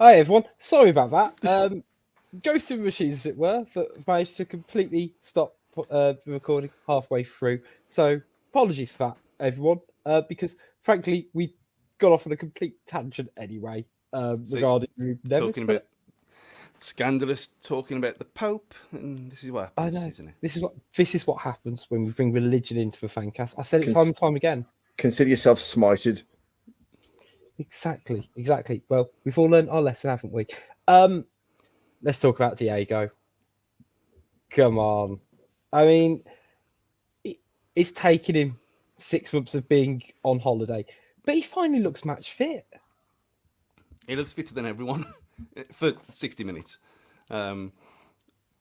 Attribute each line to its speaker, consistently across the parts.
Speaker 1: Hi everyone. Sorry about that. Ghosting machines, as it were, that managed to completely stop the recording halfway through. So apologies for that, everyone. Because frankly, we got off on a complete tangent anyway
Speaker 2: See,
Speaker 1: regarding Ruben Neves.
Speaker 2: talking about
Speaker 1: But
Speaker 2: scandalous, talking about the Pope, and this is what
Speaker 1: I
Speaker 2: happens,
Speaker 1: know
Speaker 2: isn't it?
Speaker 1: this is what happens when we bring religion into the fancast. I said it time
Speaker 3: Cons-
Speaker 1: and time again.
Speaker 3: Consider yourself smited.
Speaker 1: Exactly. Well, we've all learned our lesson, haven't we? Um, let's talk about Diego. Come on. I mean, it's taken him 6 months of being on holiday, but he finally looks match fit.
Speaker 2: He looks fitter than everyone for 60 minutes. Um,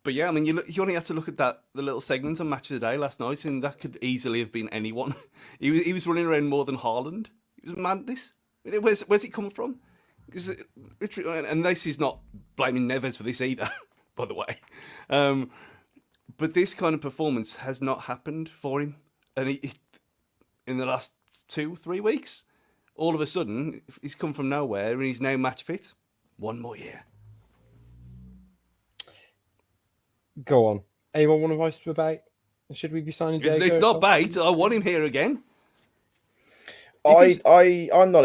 Speaker 2: but yeah, I mean, you only have to look at the little segments on Match of the Day last night, and that could easily have been anyone. He was running around more than Haaland. It was madness. Where's it come from? And this is not blaming Neves for this either, by the way. Um, but this kind of performance has not happened for him, and in the last 2-3 weeks, all of a sudden he's come from nowhere and he's now match fit. One more year.
Speaker 1: Go on. Anyone want to voice to debate? Should we be signing Diego?
Speaker 2: It's not bait. I want him here again.
Speaker 3: I'm not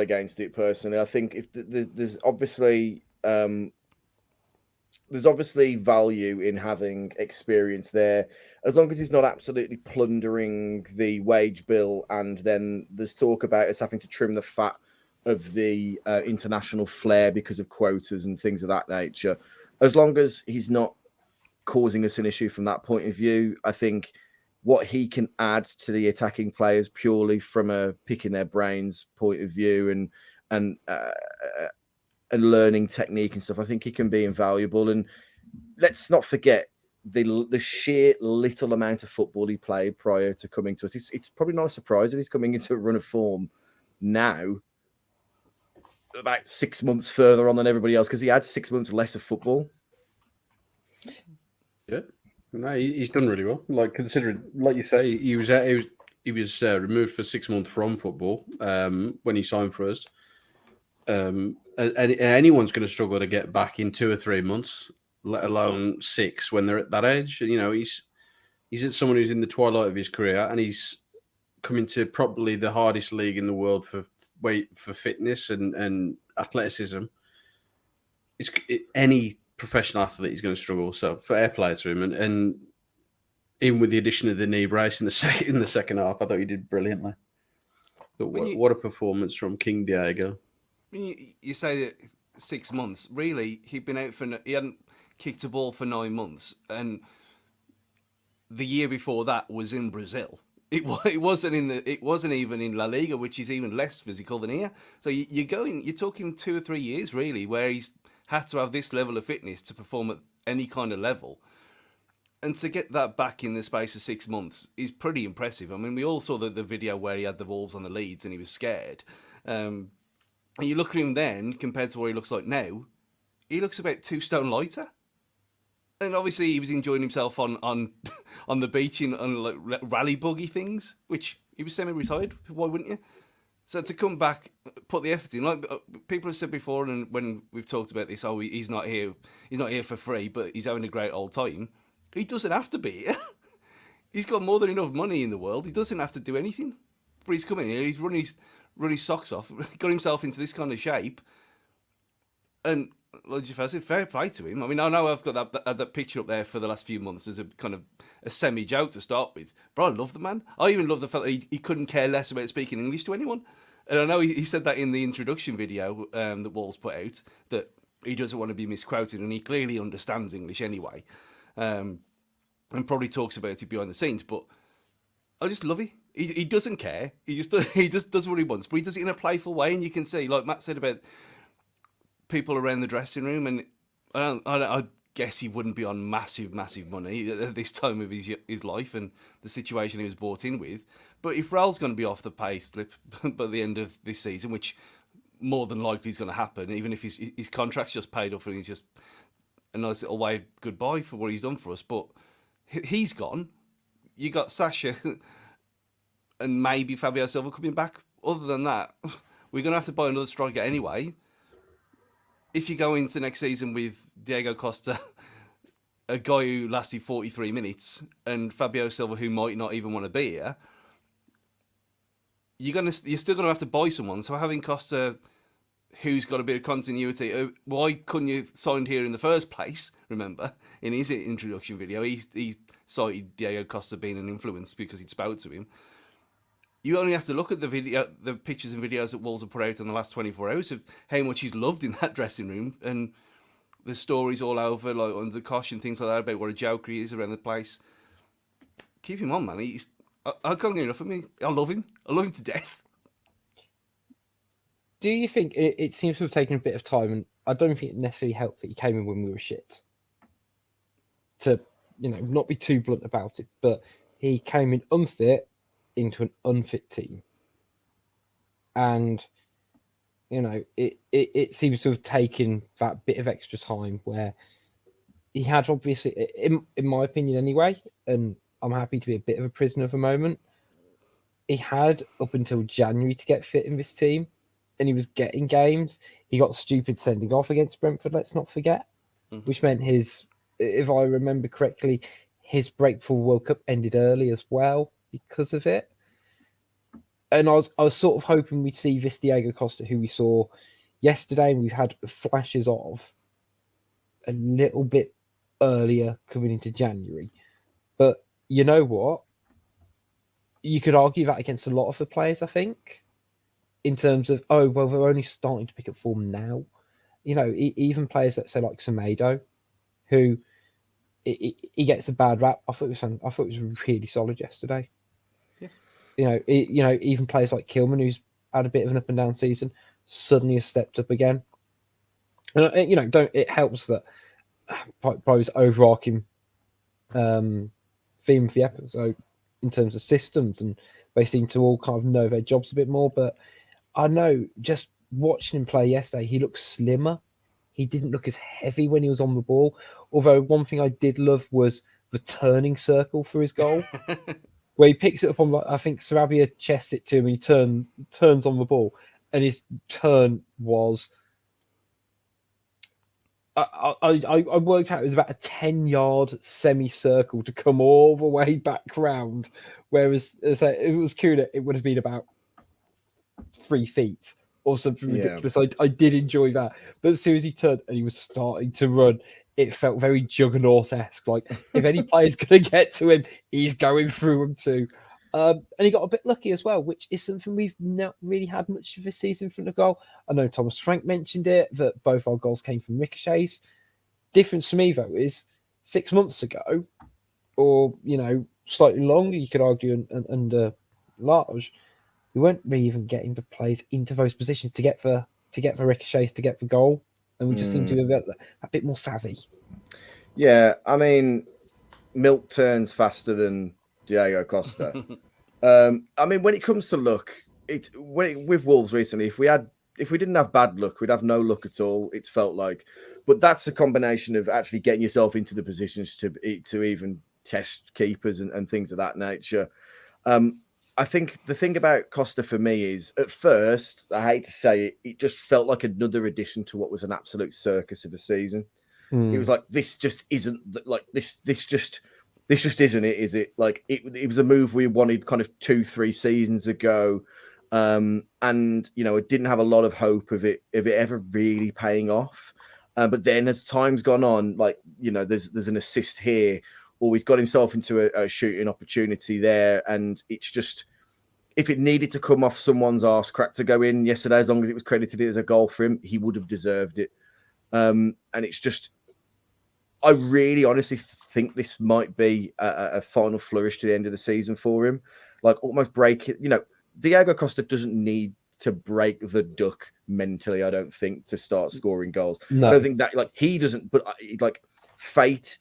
Speaker 3: against it personally. I think if there's obviously value in having experience there, as long as he's not absolutely plundering the wage bill, and then there's talk about us having to trim the fat of the international flair because of quotas and things of that nature. As long as he's not causing us an issue from that point of view, I think what he can add to the attacking players purely from a picking their brains point of view and learning technique and stuff, I think he can be invaluable. And let's not forget the sheer little amount of football he played prior to coming to us. It's probably not a surprise that he's coming into a run of form now, about 6 months further on than everybody else, because he had 6 months less of football.
Speaker 4: Yeah, no, he's done really well. Like, considering, like you say, he was removed for 6 months from football when he signed for us. And anyone's going to struggle to get back in 2 or 3 months, let alone 6 when they're at that age. You know, he's someone who's in the twilight of his career, and he's coming to probably the hardest league in the world for fitness and athleticism. Any professional athlete is going to struggle. So fair play to him, and even with the addition of the knee brace in the second half, I thought he did brilliantly. But what a performance from King Diego.
Speaker 2: You say that 6 months. Really, he hadn't kicked a ball for 9 months, and the year before that was in Brazil. It wasn't even in La Liga, which is even less physical than here. So you're talking 2 or 3 years really, where he's had to have this level of fitness to perform at any kind of level. And to get that back in the space of 6 months is pretty impressive. I mean, we all saw the video where he had the Wolves on the leads and he was scared. And you look at him then, compared to what he looks like now, he looks about 2 stone lighter. And obviously he was enjoying himself on on the beach on like rally buggy things, which he was semi-retired. Why wouldn't you? So to come back, put the effort in, like people have said before, and when we've talked about this, he's not here for free, but he's having a great old time. He doesn't have to be. He's got more than enough money in the world. He doesn't have to do anything. But he's coming here. He's run his socks off, got himself into this kind of shape, and like I said, fair play to him. I mean, I know I've got that picture up there for the last few months as a kind of a semi-joke to start with, but I love the man. I even love the fact that he couldn't care less about speaking English to anyone. And I know he said that in the introduction video that Walls put out, that he doesn't want to be misquoted, and he clearly understands English anyway, and probably talks about it behind the scenes. But I just love it. He doesn't care. He just does what he wants, but he does it in a playful way, and you can see, like Matt said about people around the dressing room, and I guess he wouldn't be on massive money at this time of his life and the situation he was brought in with. But if Raul's going to be off the pay slip by the end of this season, which more than likely is going to happen, even if his contract's just paid off and he's just a nice little wave goodbye for what he's done for us, but he's gone. You got Sasha and maybe Fabio Silva coming back. Other than that, we're going to have to buy another striker anyway. if you go into next season with Diego Costa, a guy who lasted 43 minutes, and Fabio Silva, who might not even want to be here, you're still gonna have to buy someone. So having Costa, who's got a bit of continuity, why couldn't you have signed here in the first place? Remember, in his introduction video, he cited Diego Costa being an influence because he'd spoke to him. You only have to look at the pictures and videos that Wolves have put out in the last 24 hours of how much he's loved in that dressing room, and the stories all over, like on the Kosh and things like that, about what a joker he is around the place. Keep him on, man. I can't get enough of him. I love him. I love him to death.
Speaker 1: Do you think it seems to have taken a bit of time, and I don't think it necessarily helped that he came in when we were shit? To, not be too blunt about it, but he came in unfit into an unfit team. And, it seems to have taken that bit of extra time where he had obviously, in my opinion anyway, and I'm happy to be a bit of a prisoner of a moment, he had up until January to get fit in this team, and he was getting games. He got stupid sending off against Brentford, let's not forget, which meant if I remember correctly, his break for World Cup ended early as well because of it. And I was sort of hoping we'd see this Diego Costa, who we saw yesterday, and we've had flashes of a little bit earlier coming into January. But you know what? You could argue that against a lot of the players, I think, in terms of, they're only starting to pick up form now. Even players, let's say, like Semedo, who he gets a bad rap. I thought it was really solid yesterday. Even players like Kilman, who's had a bit of an up and down season, suddenly has stepped up again. And it helps that probably was overarching theme of the episode in terms of systems, and they seem to all kind of know their jobs a bit more. But I know, just watching him play yesterday, he looked slimmer. He didn't look as heavy when he was on the ball. Although one thing I did love was the turning circle for his goal. Where he picks it up on, I think Sarabia chests it to him, and he turns on the ball, and his turn was, I worked out it was about a 10-yard semicircle to come all the way back round, whereas if it was Kuna, it would have been about 3 feet or something ridiculous. I did enjoy that, but as soon as he turned and he was starting to run, it felt very Juggernaut-esque. Like, if any player's going to get to him, he's going through them too. And he got a bit lucky as well, which is something we've not really had much of this season from the goal. I know Thomas Frank mentioned it, that both our goals came from ricochets. Difference to me, though, is 6 months ago, or, slightly longer, you could argue, under Large, we weren't really even getting the players into those positions to get the ricochets, to get the goal. And we just seem to be a bit more savvy.
Speaker 3: Yeah, I mean, milk turns faster than Diego Costa. I mean, when it comes to luck, with Wolves recently, if we didn't have bad luck, we'd have no luck at all. It's felt like, but that's a combination of actually getting yourself into the positions to even test keepers and things of that nature. I think the thing about Costa for me is, at first, I hate to say it, it just felt like another addition to what was an absolute circus of a season. It was like, this just isn't like this just isn't it, is it? Like, it was a move we wanted kind of 2-3 seasons ago, and it didn't have a lot of hope of it ever really paying off. But then as time's gone on, like, there's an assist here, or he's got himself into a shooting opportunity there, and it's just, if it needed to come off someone's arse crack to go in yesterday, as long as it was credited as a goal for him, he would have deserved it. And it's just, I really honestly think this might be a final flourish to the end of the season for him. Like, almost break it. Diego Costa doesn't need to break the duck mentally, I don't think, to start scoring goals. No. I don't think that, like, he doesn't, but like, fate,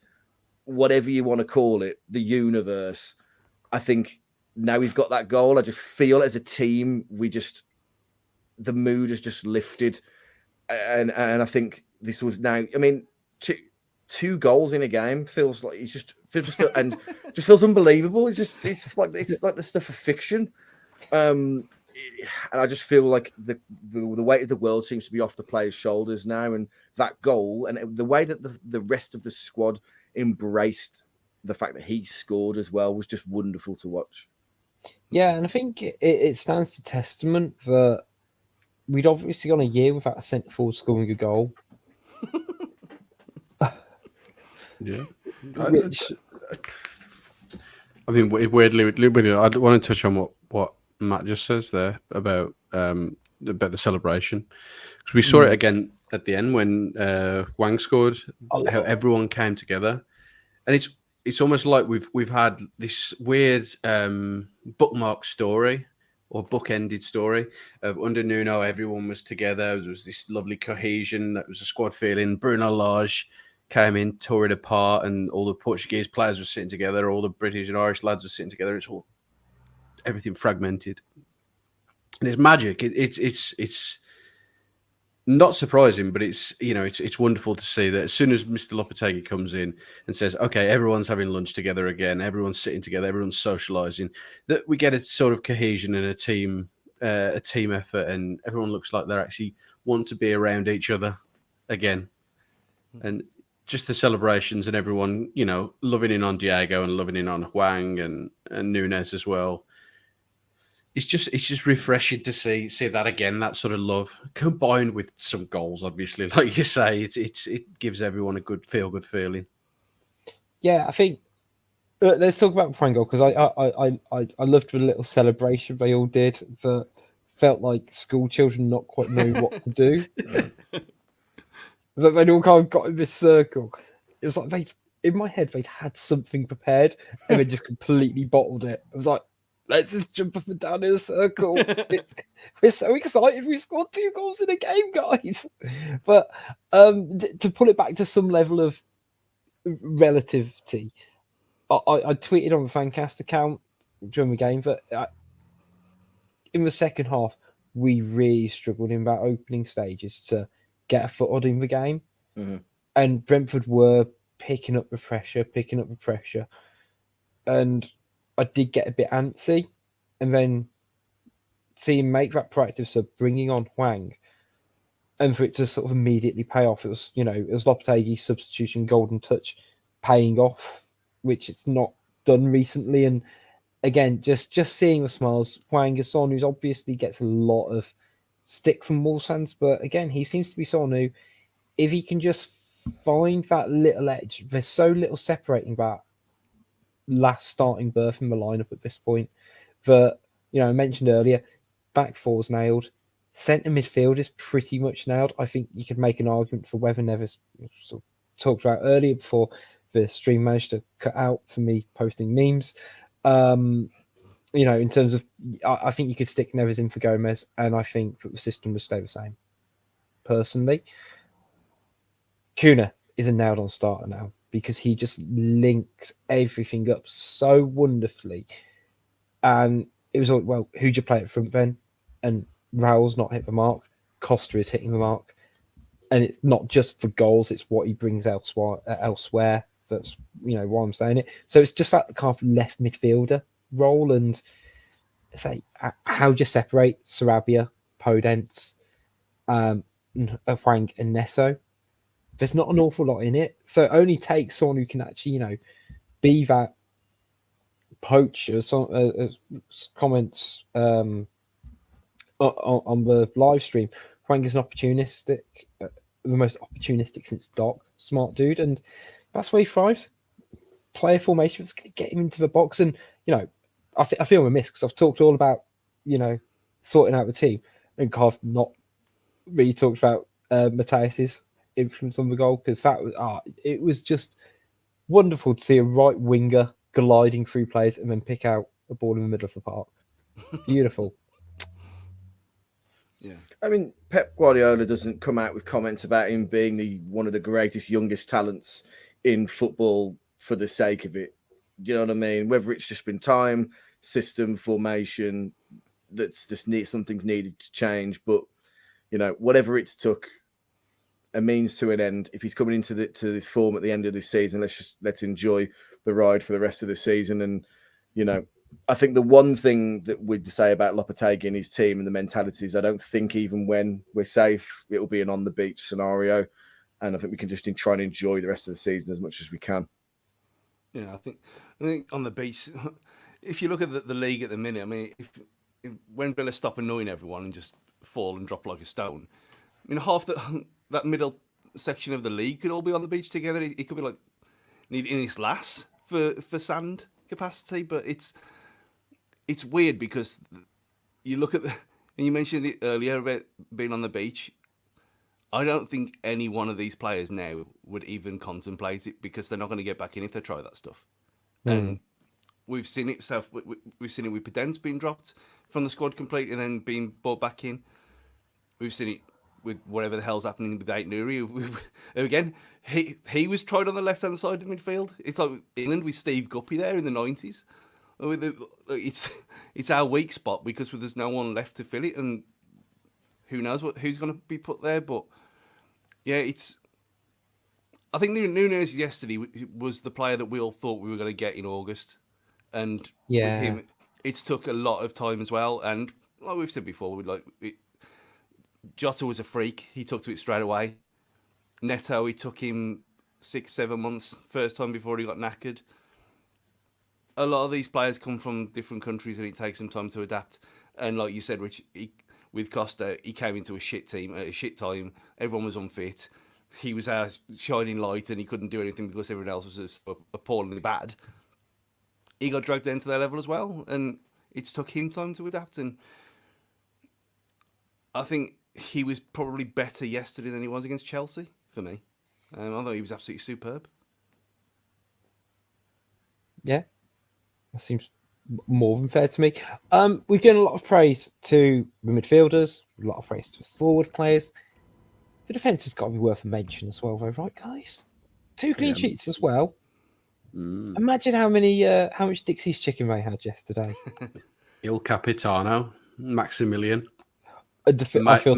Speaker 3: whatever you want to call it, the universe, I think now he's got that goal, I just feel as a team, the mood has just lifted. And I think this was now, I mean, two goals in a game feels like just feels unbelievable. It's like the stuff of fiction. and I just feel like the weight of the world seems to be off the players' shoulders now, and that goal and the way that the rest of the squad embraced the fact that he scored as well was just wonderful to watch.
Speaker 1: Yeah, and I think it stands to testament that we'd obviously gone a year without a centre forward scoring a goal.
Speaker 4: Yeah.
Speaker 1: Which,
Speaker 4: I mean, weirdly, I want to touch on what Matt just says there about the celebration, because we saw it again at the end when Wang scored. How everyone came together, and it's almost like we've had this weird bookmark story or bookended story of under Nuno, everyone was together. There was this lovely cohesion. That was a squad feeling. Bruno Lage came in, tore it apart, and all the Portuguese players were sitting together. All the British and Irish lads were sitting together. It's all everything fragmented, and it's magic. It's not surprising, but it's wonderful to see that as soon as Mr. Lopetegui comes in and says, "Okay, everyone's having lunch together again. Everyone's sitting together. Everyone's socialising," that we get a sort of cohesion and a team effort, and everyone looks like they actually want to be around each other again, and just the celebrations and everyone, loving in on Diego and loving in on Huang and Nunes as well. It's just refreshing to see that again, that sort of love combined with some goals. Obviously, like you say, it gives everyone a good feeling.
Speaker 1: yeah, I think let's talk about Prango, because I loved the little celebration they all did that felt like school children not quite knowing what to do. That they'd all kind of got in this circle. It was like in my head they'd had something prepared and they just completely bottled it. I was like, let's just jump up and down in a circle. We're so excited. We scored 2 goals in a game, guys. But to pull it back to some level of relativity, I tweeted on the Fancast account during the game that in the second half, we really struggled in that opening stages to get a foothold in the game.
Speaker 3: Mm-hmm.
Speaker 1: And Brentford were picking up the pressure. And I did get a bit antsy. And then seeing make that proactive sub, bringing on Huang, and for it to sort of immediately pay off. It was Lopetegui's substitution golden touch paying off, which it's not done recently. And again, just seeing the smiles, Huang is someone who's obviously gets a lot of stick from Wolves fans, but again, he seems to be someone who, if he can just find that little edge, there's so little separating that last starting berth in the lineup at this point that, I mentioned earlier, back four's nailed. Centre midfield is pretty much nailed. I think you could make an argument for whether Neves, sort of talked about earlier before the stream managed to cut out for me posting memes. In terms of, I think you could stick Neves in for Gomez, and I think that the system would stay the same. Personally, Kuna is a nailed-on starter now because he just links everything up so wonderfully. And it was all, well, who'd you play at front then? And Raul's not hit the mark. Costa is hitting the mark. And it's not just for goals, it's what he brings elsewhere. That's, why I'm saying it. So it's just that kind of left midfielder role, and say, how do you separate Sarabia, Podence, Huang and Neto? There's not an awful lot in it. So it only takes someone who can actually, be that poacher. Some comments on the live stream. Huang is an opportunistic, the most opportunistic since Doc. Smart dude, and that's where he thrives. Player formation is going to get him into the box, and I feel remiss because I've talked all about sorting out the team, and kind of not really talked about Matthias's influence on the goal, because it was just wonderful to see a right winger gliding through plays and then pick out a ball in the middle of the park. Beautiful.
Speaker 2: Yeah.
Speaker 3: I mean, Pep Guardiola doesn't come out with comments about him being one of the greatest, youngest talents in football for the sake of it. Do you know what I mean? Whether it's just been time, system, formation, that's just something's needed to change. But whatever it's took, a means to an end. If he's coming into this form at the end of this season, let's enjoy the ride for the rest of the season. And I think the one thing that we'd say about Lopetegui and his team and the mentality is I don't think even when we're safe, it'll be an on the beach scenario. And I think we can just try and enjoy the rest of the season as much as we can.
Speaker 2: Yeah, I think on the beach, if you look at the league at the minute, I mean, if when Villa stop annoying everyone and just fall and drop like a stone, I mean, half that middle section of the league could all be on the beach together. It could be like needing its lass for sand capacity, but it's weird because you look at and you mentioned it earlier about being on the beach. I don't think any one of these players now would even contemplate it because they're not going to get back in if they try that stuff. And we've seen it. We've seen it with Pedence being dropped from the squad completely and then being brought back in. We've seen it with whatever the hell's happening with Ait Nouri. Again, he was tried on the left hand side of midfield. It's like England with Steve Guppy there in the 90s. It's our weak spot because there's no one left to fill it, and who knows who's going to be put there. But yeah, I think Nunes yesterday was the player that we all thought we were going to get in August, and with him, it's took a lot of time as well. And like we've said before, Jota was a freak. He took to it straight away. Neto, it took him 6-7 months first time before he got knackered. A lot of these players come from different countries and it takes them time to adapt. And like you said, Rich, with Costa, he came into a shit team at a shit time. Everyone was unfit. He was our shining light and he couldn't do anything because everyone else was just appallingly bad. He got dragged down to their level as well, and it's took him time to adapt. And I think he was probably better yesterday than he was against Chelsea for me. I thought he was absolutely superb.
Speaker 1: Yeah, that seems more than fair to me. We've given a lot of praise to the midfielders, a lot of praise to the forward players. The defence has got to be worth a mention as well, though, right, guys? 2 clean sheets as well. Imagine how much Dixie's chicken they had yesterday.
Speaker 4: Il Capitano, Maximilian.
Speaker 1: I feel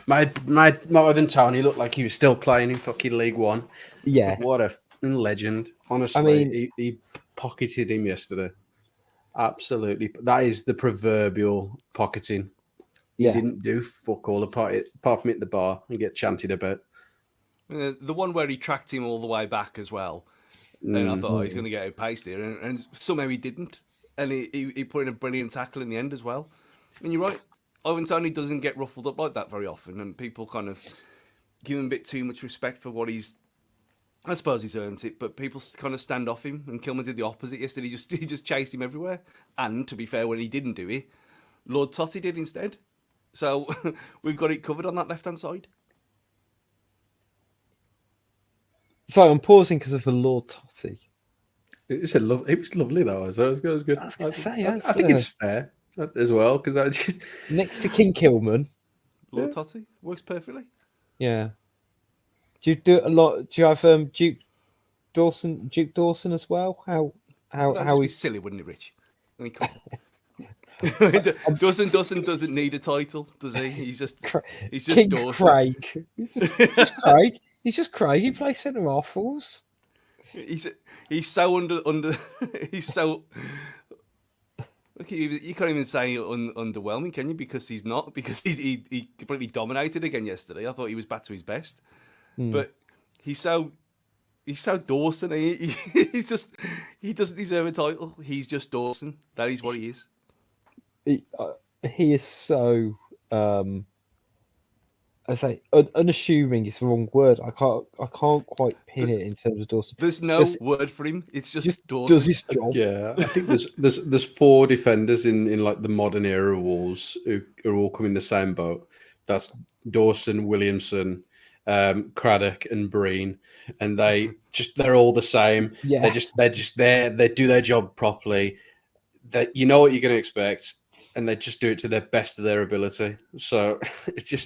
Speaker 4: made more than Tony look like he was still playing in fucking League One.
Speaker 1: Yeah.
Speaker 4: What a legend. Honestly,
Speaker 1: I mean,
Speaker 4: he pocketed him yesterday. Absolutely. That is the proverbial pocketing. He didn't do fuck all apart from hit the bar and get chanted about.
Speaker 2: The one where he tracked him all the way back as well. And I thought he's going to get outpaced here. And somehow he didn't. And he put in a brilliant tackle in the end as well. I mean, you're right. Ivan Toney doesn't get ruffled up like that very often. And people kind of give him a bit too much respect for what he's... I suppose he's earned it, but people kind of stand off him. And Kilman did the opposite yesterday. He just chased him everywhere. And, to be fair, when he didn't do it, Lord Totti did instead. So we've got it covered on that left-hand side.
Speaker 1: So I'm pausing because of the Lord Totti.
Speaker 4: It was lovely though. So it was good.
Speaker 1: I was going to say,
Speaker 4: I think it's fair as well because I just
Speaker 1: next to King Kilman,
Speaker 2: Lord Totti works perfectly.
Speaker 1: Yeah. Do you do a lot? Do you have Duke Dawson as well? How
Speaker 2: be silly, wouldn't it, Rich? I mean, come on. Dawson doesn't need a title, does he? He's just
Speaker 1: King
Speaker 2: Dawson.
Speaker 1: Craig. He's just Craig. He's just Craig. He plays centre half for us.
Speaker 2: He's so under. He's so. Look, you can't even say underwhelming, can you? Because he's not. Because he completely dominated again yesterday. I thought he was back to his best, but he's so Dawson. He doesn't deserve a title. He's just Dawson. That is what he is.
Speaker 1: He is so. I say unassuming is the wrong word. I can't quite pin it in terms of Dawson.
Speaker 2: There's no word for him. It's just Dawson.
Speaker 1: Does his job.
Speaker 4: Yeah, I think there's 4 defenders in like the modern era of Wolves who are all coming in the same boat. That's Dawson, Williamson, Craddock, and Breen, and they're all the same.
Speaker 1: Yeah,
Speaker 4: they're just there. They do their job properly. That you know what you're going to expect. And they just do it to the best of their ability. So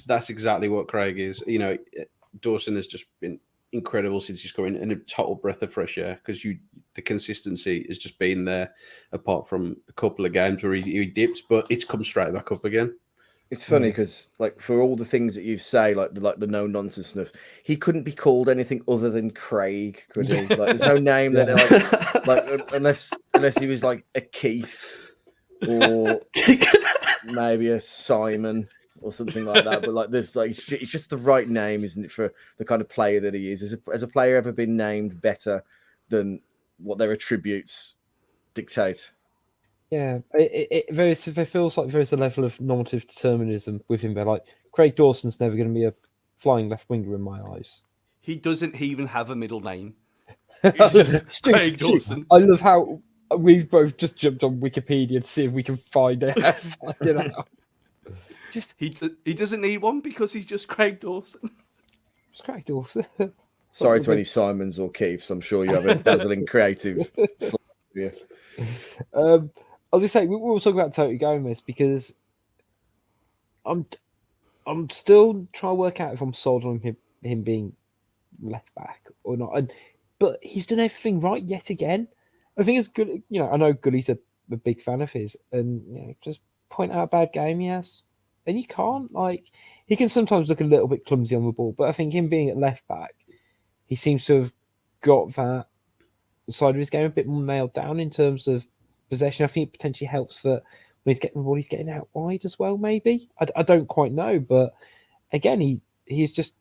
Speaker 4: that's exactly what Craig is. You know, Dawson has just been incredible since he's coming, and a total breath of fresh air because the consistency has just been there, apart from a couple of games where he dips, but it's come straight back up again.
Speaker 3: It's funny because, like, for all the things that you say, like the no nonsense stuff, he couldn't be called anything other than Craig, could he? Like, there's no name that they're like unless he was like a Keith or maybe a Simon or something like that. But like, there's like it's just the right name, isn't it, for the kind of player that he is? Has a player ever been named better than what their attributes dictate?
Speaker 1: Yeah, there feels like there's a level of normative determinism with him there. Like Craig Dawson's never going to be a flying left winger in my eyes.
Speaker 2: He doesn't even have a middle name. It's just Craig Dawson.
Speaker 1: I love how we've both just jumped on Wikipedia to see if we can find it. Find it out. Just
Speaker 2: he doesn't need one because he's just Craig Dawson.
Speaker 1: It's Craig Dawson.
Speaker 3: Sorry to any Simons or Keiths. I'm sure you have a dazzling creative. Yeah.
Speaker 1: I was going to say, we were talking about Toti Gomez because I'm still trying to work out if I'm sold on him being left back or not. But he's done everything right yet again. I think it's good. I know Gully's a big fan of his, and just point out a bad game he has. And you can't, he can sometimes look a little bit clumsy on the ball, but I think him being at left back, he seems to have got that side of his game a bit more nailed down in terms of possession. I think it potentially helps that when he's getting the ball, he's getting out wide as well, maybe. I don't quite know, but again, he's just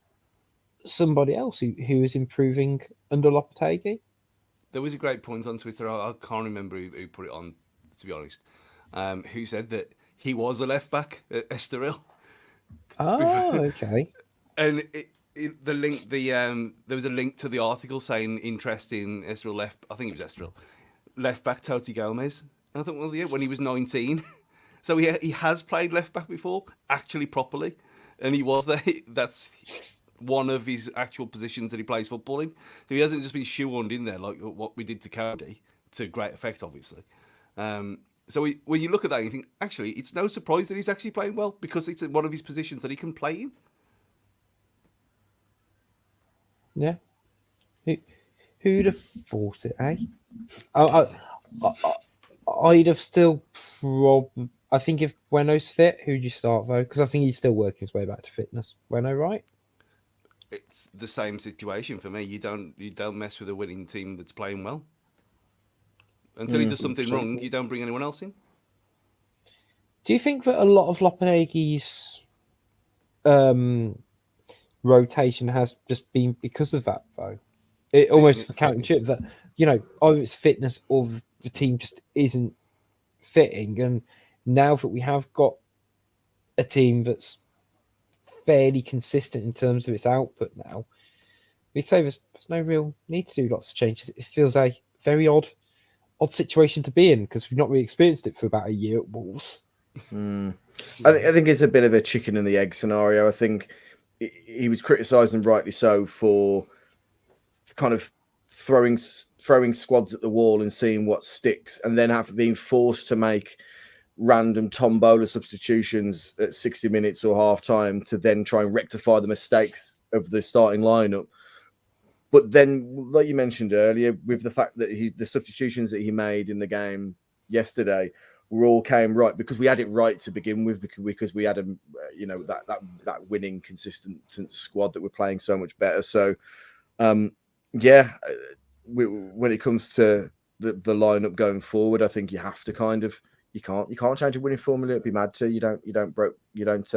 Speaker 1: somebody else who is improving under Lopetegui.
Speaker 2: There was a great point on Twitter, I can't remember who put it on, to be honest, who said that he was a left back at Estoril.
Speaker 1: Oh, okay.
Speaker 2: And there was a link to the article saying interest in Estoril left. I think it was Estoril left back Toti Gomez. And I thought, well, yeah, when he was 19, so he has played left back before, actually properly, and he was there. That's one of his actual positions that he plays football in. So he hasn't just been shoehorned in there like what we did to Coady, to great effect, obviously. So when you look at that, you think, actually, it's no surprise that he's actually playing well because it's one of his positions that he can play in.
Speaker 1: Yeah. Who'd have thought it, eh? I'd have still I think if Bueno's fit, who'd you start, though? Because I think he's still working his way back to fitness. Bueno, right?
Speaker 2: It's the same situation for me. You don't mess with a winning team that's playing well. Until he does something wrong, you don't bring anyone else in.
Speaker 1: Do you think that a lot of Lopetegui's rotation has just been because of that, though? It almost the counterintuitive that, either it's fitness or the team just isn't fitting. And now that we have got a team that's fairly consistent in terms of its output now, we say there's no real need to do lots of changes. It feels a very odd situation to be in because we've not really experienced it for about a year at Wolves.
Speaker 3: I think it's a bit of a chicken and the egg scenario. I think he was criticised, and rightly so, for kind of throwing squads at the wall and seeing what sticks, and then being forced to make random tombola substitutions at 60 minutes or half time to then try and rectify the mistakes of the starting lineup. But then, like you mentioned earlier, with the fact that the substitutions that he made in the game yesterday all came right because we had it right to begin with, because we had that winning, consistent squad that we're playing so much better. So, when it comes to the lineup going forward, I think you have to you can't change a winning formula. It'd be mad to. You don't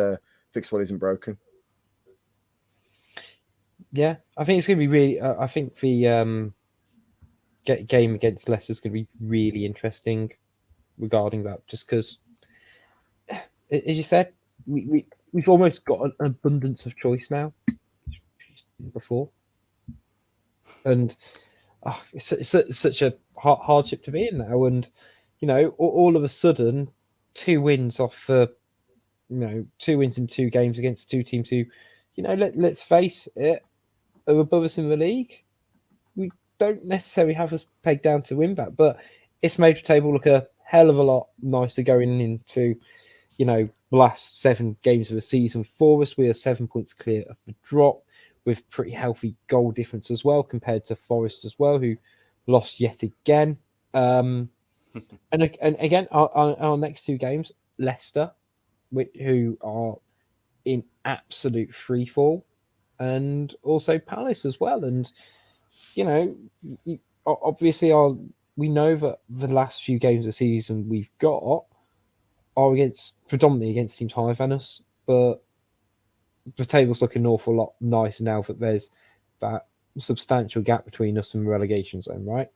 Speaker 3: fix what isn't broken.
Speaker 1: Yeah, I think it's going to be really. I think the game against Leicester is going to be really interesting regarding that, just because, as you said, we've almost got an abundance of choice now before, and it's such a hardship to be in now. And all of a sudden, 2 wins off 2 wins in 2 games against 2 teams who, let's face it, are above us in the league. We don't necessarily have us pegged down to win that, but it's made the table look a hell of a lot nicer going into, the last 7 games of the season for us. We are 7 points clear of the drop with pretty healthy goal difference as well compared to Forest as well, who lost yet again. And again, our next 2 games, Leicester who are in absolute free fall, and also Palace as well. And obviously, we know that the last few games of the season we've got are predominantly against teams higher than us, but the table's looking an awful lot nicer now that there's that substantial gap between us and the relegation zone, right?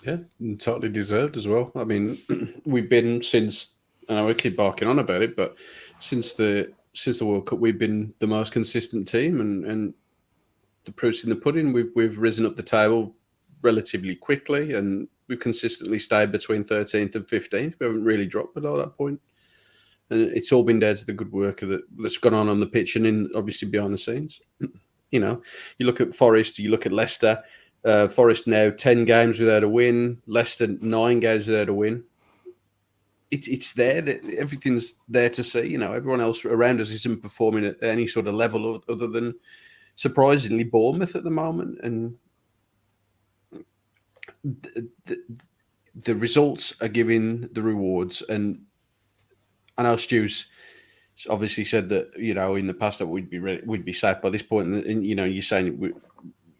Speaker 4: Yeah, totally deserved as well. I mean, we've been since, and I will keep barking on about it, but since the World Cup, we've been the most consistent team, and the proof's in the pudding. We've risen up the table relatively quickly, and we've consistently stayed between 13th and 15th. We haven't really dropped below that point. And it's all been down to the good work that's gone on the pitch and obviously behind the scenes. You look at Forest, you look at Leicester. Forest now 10 games without a win. Leicester 9 games without a win. It's there that everything's there to see. Everyone else around us isn't performing at any sort of level other than surprisingly Bournemouth at the moment. And the results are giving the rewards. And I know Stu's obviously said that in the past that we'd be safe by this point, and you're saying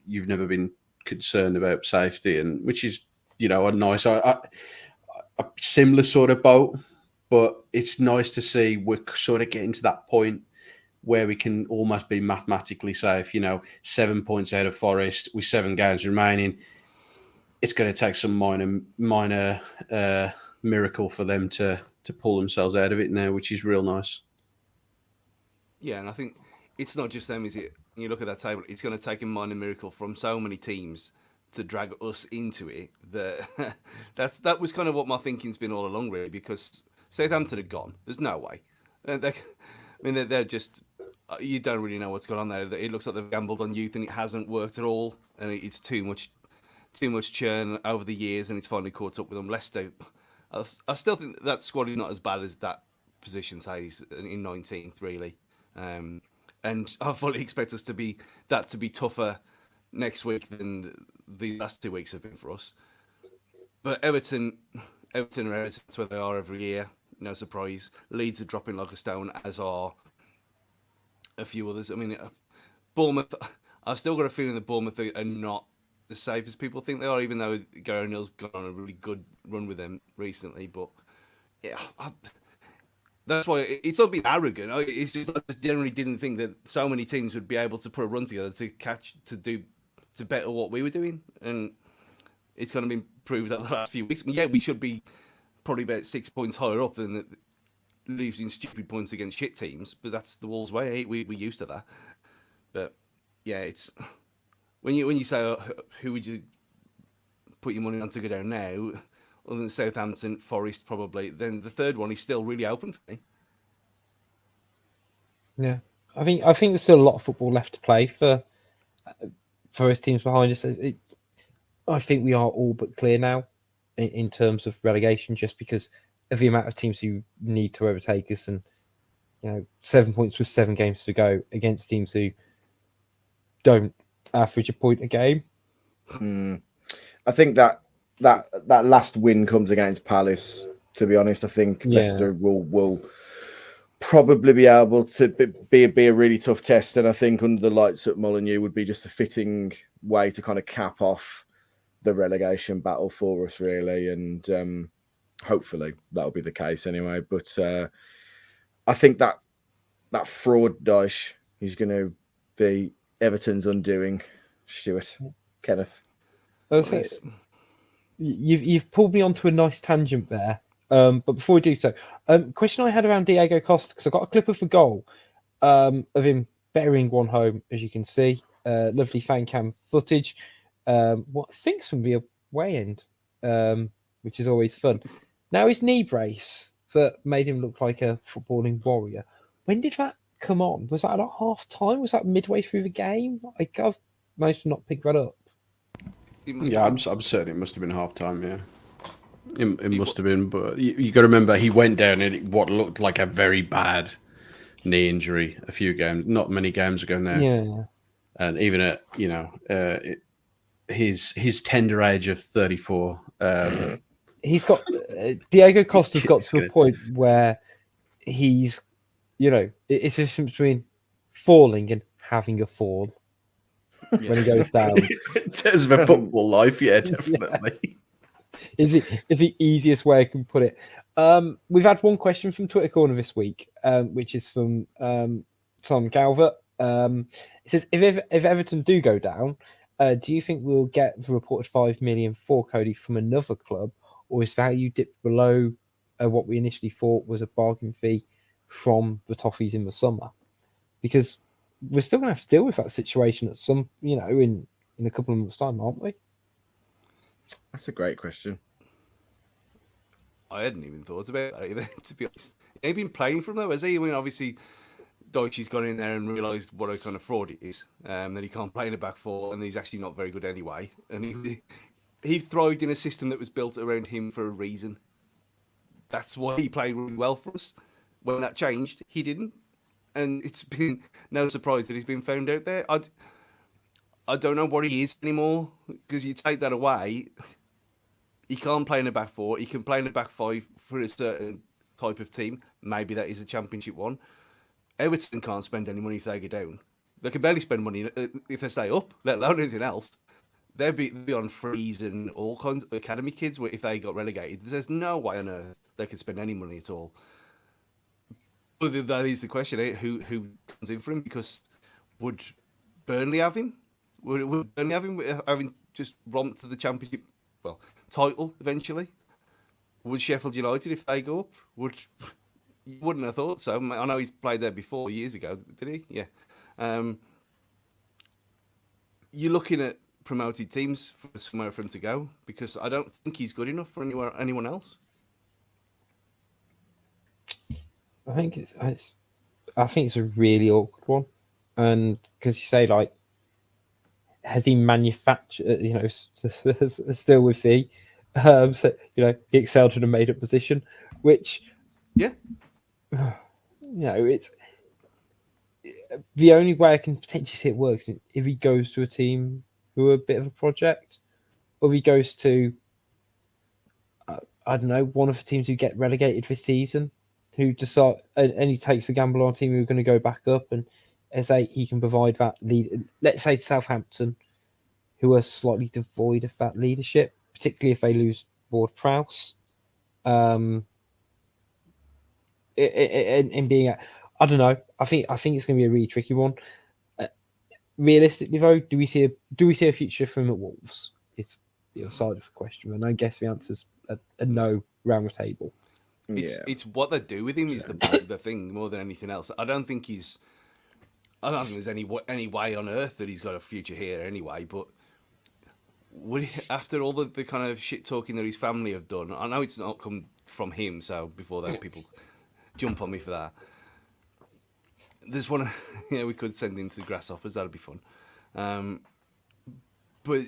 Speaker 4: you've never been concerned about safety, and which is a nice, a similar sort of boat, but it's nice to see we're sort of getting to that point where we can almost be mathematically safe. 7 points out of Forest with 7 games remaining. It's going to take some minor miracle for them to pull themselves out of it now, which is real nice.
Speaker 2: Yeah, and I think it's not just them, is it? When you look at that table, it's going to take a minor miracle from so many teams to drag us into it. That was kind of what my thinking's been all along, really, because Southampton are gone. There's no way. They're just, you don't really know what's going on there. It looks like they've gambled on youth and it hasn't worked at all, and it's too much churn over the years, and it's finally caught up with them. Leicester, I still think that squad is not as bad as that position says in 19th, really. And I fully expect us to be tougher next week than the last 2 weeks have been for us. But Everton are Everton. That's where they are every year. No surprise. Leeds are dropping like a stone, as are a few others. I mean, Bournemouth. I've still got a feeling that Bournemouth are not the safest people think they are, even though Gary O'Neill's gone on a really good run with them recently. But yeah, that's why it's not being arrogant. It's just I just generally didn't think that so many teams would be able to put a run together to better what we were doing, and it's kind of been proved over the last few weeks. I mean, yeah, we should be probably about 6 points higher up than losing stupid points against shit teams, but that's the Wolves' way. We're used to that. But yeah, it's when you say who would you put your money on to go down now, other than Southampton, Forest probably, then the third one is still really open for me.
Speaker 1: Yeah, I think there's still a lot of football left to play for us teams behind us. I think we are all but clear now in terms of relegation, just because of the amount of teams who need to overtake us, and 7 points with 7 games to go against teams who don't average a point a game.
Speaker 3: I think that last win comes against Palace. To be honest, I think Leicester will probably be able to be a really tough test, and I think under the lights at Molineux would be just a fitting way to kind of cap off the relegation battle for us, really, and hopefully that'll be the case anyway. But I think that fraud Dyche is going to be Everton's undoing. Stuart, Kenneth.
Speaker 1: You've pulled me onto a nice tangent there. But before we do so, question I had around Diego Costa, because I got a clip of the goal of him burying one home, as you can see. Lovely fan cam footage. What I think's from the away end, which is always fun. Now his knee brace that made him look like a footballing warrior. When did that come on? Was that at half time? Was that midway through the game? I've managed to not pick that up.
Speaker 4: Yeah, I'm certain it must have been half time. Yeah, it must have been. But you got to remember, he went down in what looked like a very bad knee injury not many games ago now.
Speaker 1: Yeah,
Speaker 4: and even at his tender age of 34,
Speaker 1: he's got Diego Costa's got to a
Speaker 4: Good.
Speaker 1: point where he's, it's a difference between falling and having a fall when he goes down.
Speaker 4: In terms of a football life, yeah, definitely.
Speaker 1: Is the easiest way I can put it. We've had one question from Twitter Corner this week, which is from Tom Calvert. It says, if Everton do go down, do you think we'll get the reported 5 million for Coady from another club, or is value dipped below what we initially thought was a bargain fee from the Toffees in the summer? Because we're still going to have to deal with that situation at some, in a couple of months' time, aren't we?
Speaker 3: That's a great question.
Speaker 2: I hadn't even thought about that either, to be honest. He been playing from though, has he? I mean, obviously, Deutsch's gone in there and realised what a kind of fraud it is, that he can't play in the back four, and he's actually not very good anyway. And he thrived in a system that was built around him for a reason. That's why he played really well for us. When that changed, he didn't. And it's been no surprise that he's been found out there. I don't know what he is anymore, because you take that away, he can't play in the back four. He can play in the back five for a certain type of team. Maybe that is a championship one. Everton can't spend any money if they go down. They can barely spend money if they stay up, let alone anything else. They'd be on freeze and all kinds of academy kids if they got relegated. There's no way on earth they could spend any money at all. But that is the question, eh? Who comes in for him? Because would Burnley have him? Would Burnley have him having just romped to the championship title eventually? Would Sheffield United, if they go up, you wouldn't have thought so. I know he's played there before years ago, did he? Yeah. You're looking at promoted teams for somewhere for him to go, because I don't think he's good enough for anyone else.
Speaker 1: I think it's a really awkward one, and because you say, like, has he manufactured? Still with the, so he excelled in a made-up position, which,
Speaker 2: Yeah,
Speaker 1: it's the only way I can potentially see it works is if he goes to a team who are a bit of a project, or if he goes to, I don't know, one of the teams who get relegated this season, who decide and he takes the gamble on a team who are going to go back up, and as he can provide that lead. Let's say Southampton, who are slightly devoid of that leadership, particularly if they lose Ward-Prowse. In being I don't know. I think it's going to be a really tricky one. Realistically, though, do we see a future for him at Wolves? Is the other side of the question, and I guess the answer's a no round the table.
Speaker 2: It's what they do with him is the thing more than anything else. I don't think there's any way on earth that he's got a future here anyway. But after all the kind of shit talking that his family have done, I know it's not come from him. So before that, people jump on me for that. There's one, we could send him to Grasshoppers. That'd be fun. But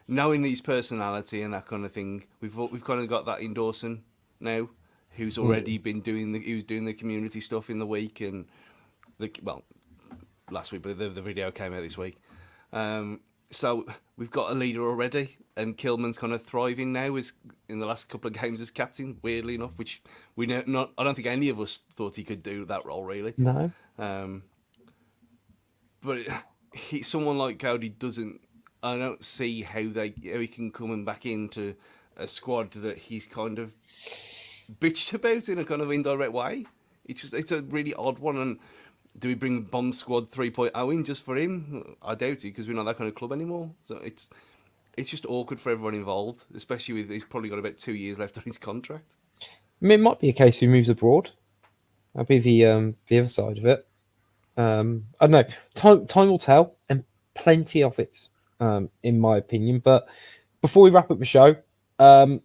Speaker 2: knowing his personality and that kind of thing, we've kind of got that in Dawson now, who's already been doing the community stuff in the week and last week, but the video came out this week. So we've got a leader already, and Kilman's kind of thriving now in the last couple of games as captain, weirdly enough, which I don't think any of us thought he could do that role really.
Speaker 1: No.
Speaker 2: But someone like Coady I don't see how he can come back into a squad that he's kind of bitched about in a kind of indirect way. It's a really odd one. And do we bring Bomb Squad 3.0 in just for him? I doubt it, because we're not that kind of club anymore. So it's just awkward for everyone involved, especially with he's probably got about 2 years left on his contract.
Speaker 1: I mean, it might be a case he moves abroad. That'd be the other side of it. I don't know. Time will tell, and plenty of it, in my opinion. But before we wrap up the show, wanted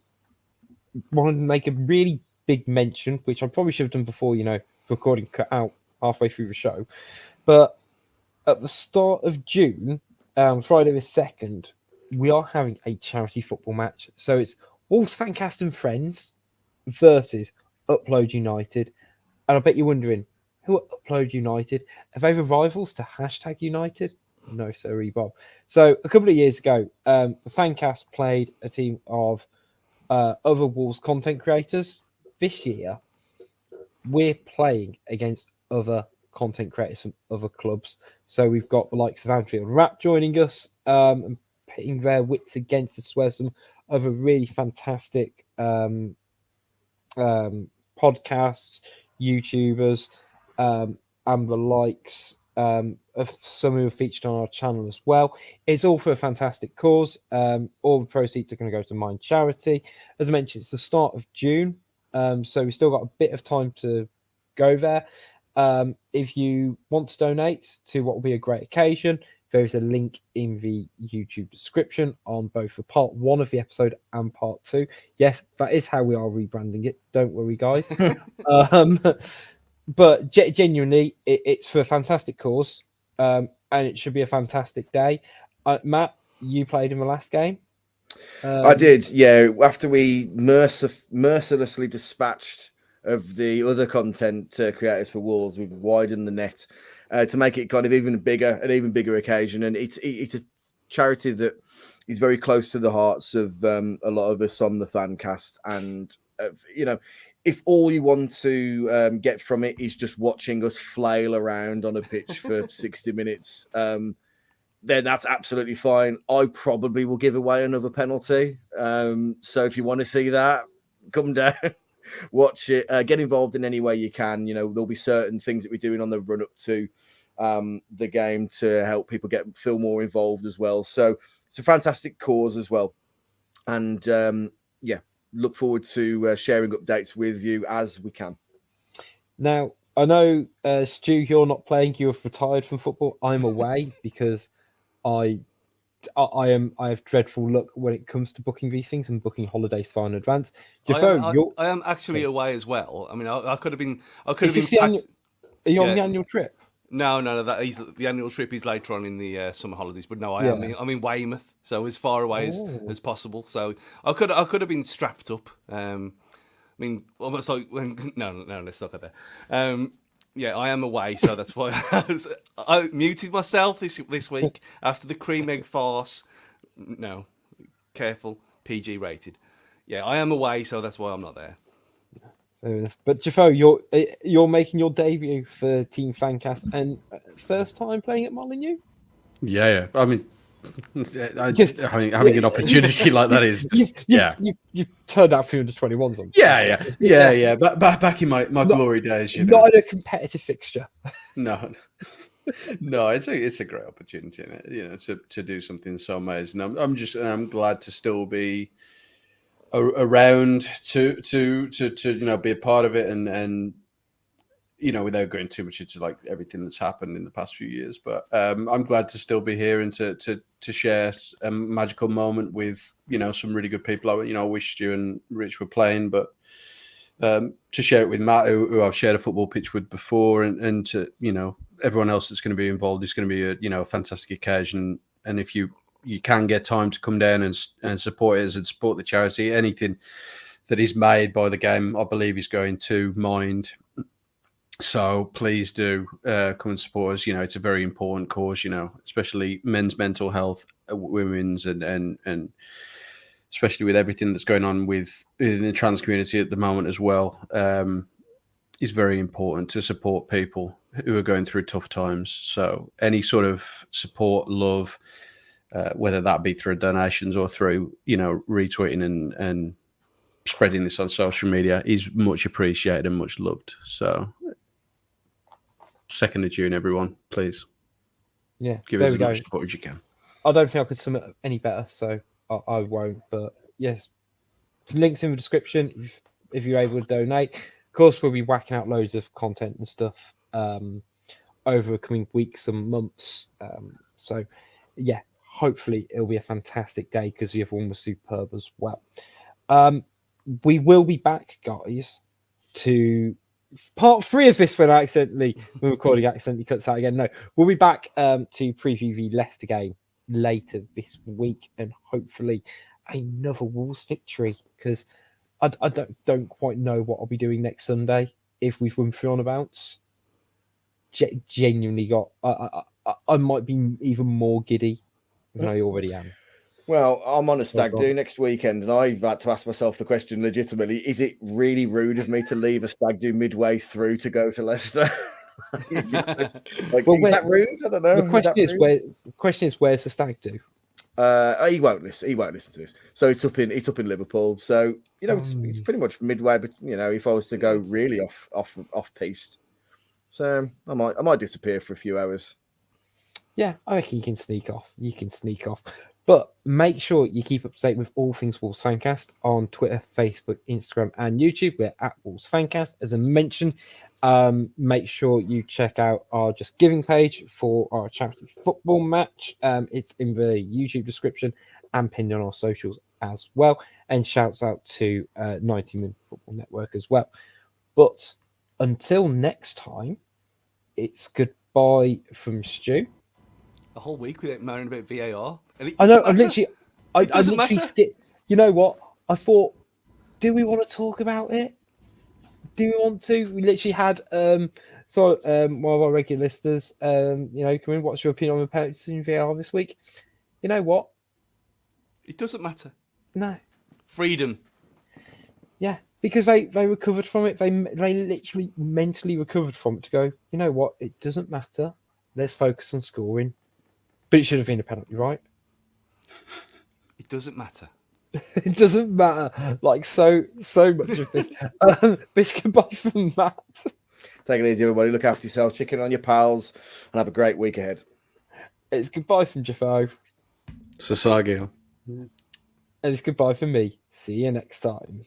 Speaker 1: to make a really big mention, which I probably should have done before, recording cut out halfway through the show. But at the start of June, Friday the 2nd, we are having a charity football match. So it's Wolves Fancast and Friends versus Upload United. And I bet you're wondering, who are Upload United? Are they the rivals to Hashtag United? No, sorry, Bob. So a couple of years ago, the Fancast played a team of other Wolves content creators, this year we're playing against other content creators from other clubs. So we've got the likes of Anfield Rap joining us and pitting their wits against us, where some other really fantastic podcasts, YouTubers, and the likes of some who are featured on our channel as well. It's all for a fantastic cause. All the proceeds are going to go to Mind Charity. As I mentioned, it's the start of June, so we've still got a bit of time to go there. If you want to donate to what will be a great occasion, there is a link in the YouTube description on both the part 1 of the episode and part 2. Yes, that is how we are rebranding it. Don't worry, guys. But genuinely, it's for a fantastic cause, and it should be a fantastic day. Matt, you played in the last game.
Speaker 3: I did, yeah. After we mercilessly dispatched of the other content creators for Wolves, we've widened the net to make it kind of an even bigger occasion. And it's a charity that is very close to the hearts of a lot of us on the fan cast. And if all you want to get from it is just watching us flail around on a pitch for 60 minutes, then that's absolutely fine. I probably will give away another penalty. So if you want to see that, come down, watch it, get involved in any way you can. There'll be certain things that we're doing on the run up to the game to help people feel more involved as well. So it's a fantastic cause as well. And look forward to sharing updates with you as we can.
Speaker 1: Now, I know, Stu, you're not playing. You've retired from football. I'm away because I have dreadful luck when it comes to booking these things and booking holidays far in advance.
Speaker 2: I am actually away as well. I mean, I could have been.
Speaker 1: Are you on the annual trip?
Speaker 2: No. The annual trip is later on in the summer holidays. But no, I'm in Weymouth, so as far away as possible. So I could have been strapped up. I mean, almost like when. No, let's not go there. Yeah, I am away, so that's why I muted myself this week after the cream egg farce. No, careful, PG rated. Yeah, I am away, so that's why I'm not there.
Speaker 1: Fair enough. But Jafo, you're making your debut for Team Fancast and first time playing at Molineux?
Speaker 4: Yeah. I mean, having an opportunity like that is just,
Speaker 1: You've turned out 321s on.
Speaker 4: Yeah. Back in my glory days,
Speaker 1: not in a competitive fixture.
Speaker 4: No, it's a great opportunity, to do something so amazing. I'm glad to still be around to be a part of it and without going too much into like everything that's happened in the past few years, but I'm glad to still be here and to share a magical moment with some really good people. I wish Stu and Rich were playing, but to share it with Matt, who I've shared a football pitch with before, and to everyone else that's going to be involved, is going to be a fantastic occasion. And if you can get time to come down and support us and support the charity, anything that is made by the game, I believe, is going to Mind. So please do come and support us. It's a very important cause, especially men's mental health, women's, and especially with everything that's going on in the trans community at the moment as well. Is very important to support people who are going through tough times. So any sort of support, love, whether that be through donations or through, retweeting and spreading this on social media, is much appreciated and much loved. So 2nd of June, everyone, please.
Speaker 1: Yeah,
Speaker 4: give us as much support as you can.
Speaker 1: I don't think I could sum it up any better, so I won't. But yes, links in the description if you're able to donate. Of course, we'll be whacking out loads of content and stuff over the coming weeks and months. So yeah, hopefully it'll be a fantastic day because the other one was superb as well. We will be back, guys, to part 3 of this when recording accidentally cuts out again. No, we'll be back to preview the Leicester game later this week and hopefully another Wolves victory, because I don't quite know what I'll be doing next Sunday if we've won 3 on a bounce. Genuinely I might be even more giddy than I already am.
Speaker 3: Well, I'm on a stag
Speaker 1: God.
Speaker 3: do next weekend, and I've had to ask myself the question legitimately: is it really rude of me to leave a stag do midway through to go to Leicester? Like,
Speaker 1: Well,
Speaker 3: is that rude? I don't know.
Speaker 1: The question is
Speaker 3: rude?
Speaker 1: where's the stag do?
Speaker 3: He won't listen. He won't listen to this. So it's up in Liverpool. So it's pretty much midway. But if I was to go really off piste, so I might disappear for a few hours.
Speaker 1: Yeah, I reckon you can sneak off. But make sure you keep up to date with all things Wolves Fancast on Twitter, Facebook, Instagram, and YouTube. We're at Wolves Fancast. As I mentioned, make sure you check out our Just Giving page for our charity football match. It's in the YouTube description and pinned on our socials as well. And shouts out to 90 Min Football Network as well. But until next time, it's goodbye from Stu.
Speaker 2: A whole week without moaning about VAR. And it
Speaker 1: I know.
Speaker 2: doesn't matter.
Speaker 1: I
Speaker 2: doesn't
Speaker 1: literally
Speaker 2: matter.
Speaker 1: skipped. You know what? I thought, do we want to talk about it? Do we want to? We literally had one of our regular listeners, come in. What's your opinion on the penalties in VAR this week? You know what?
Speaker 2: It doesn't matter.
Speaker 1: No.
Speaker 2: Freedom.
Speaker 1: Yeah, because they recovered from it. They literally mentally recovered from it to go. You know what? It doesn't matter. Let's focus on scoring. But it should have been a penalty, right?
Speaker 2: It doesn't matter.
Speaker 1: It doesn't matter. Like so much of this. This goodbye from Matt.
Speaker 3: Take it easy, everybody. Look after yourselves. Chicken on your pals, and have a great week ahead.
Speaker 1: It's goodbye from Jafo.
Speaker 4: Sasagio.
Speaker 1: And it's goodbye from me. See you next time.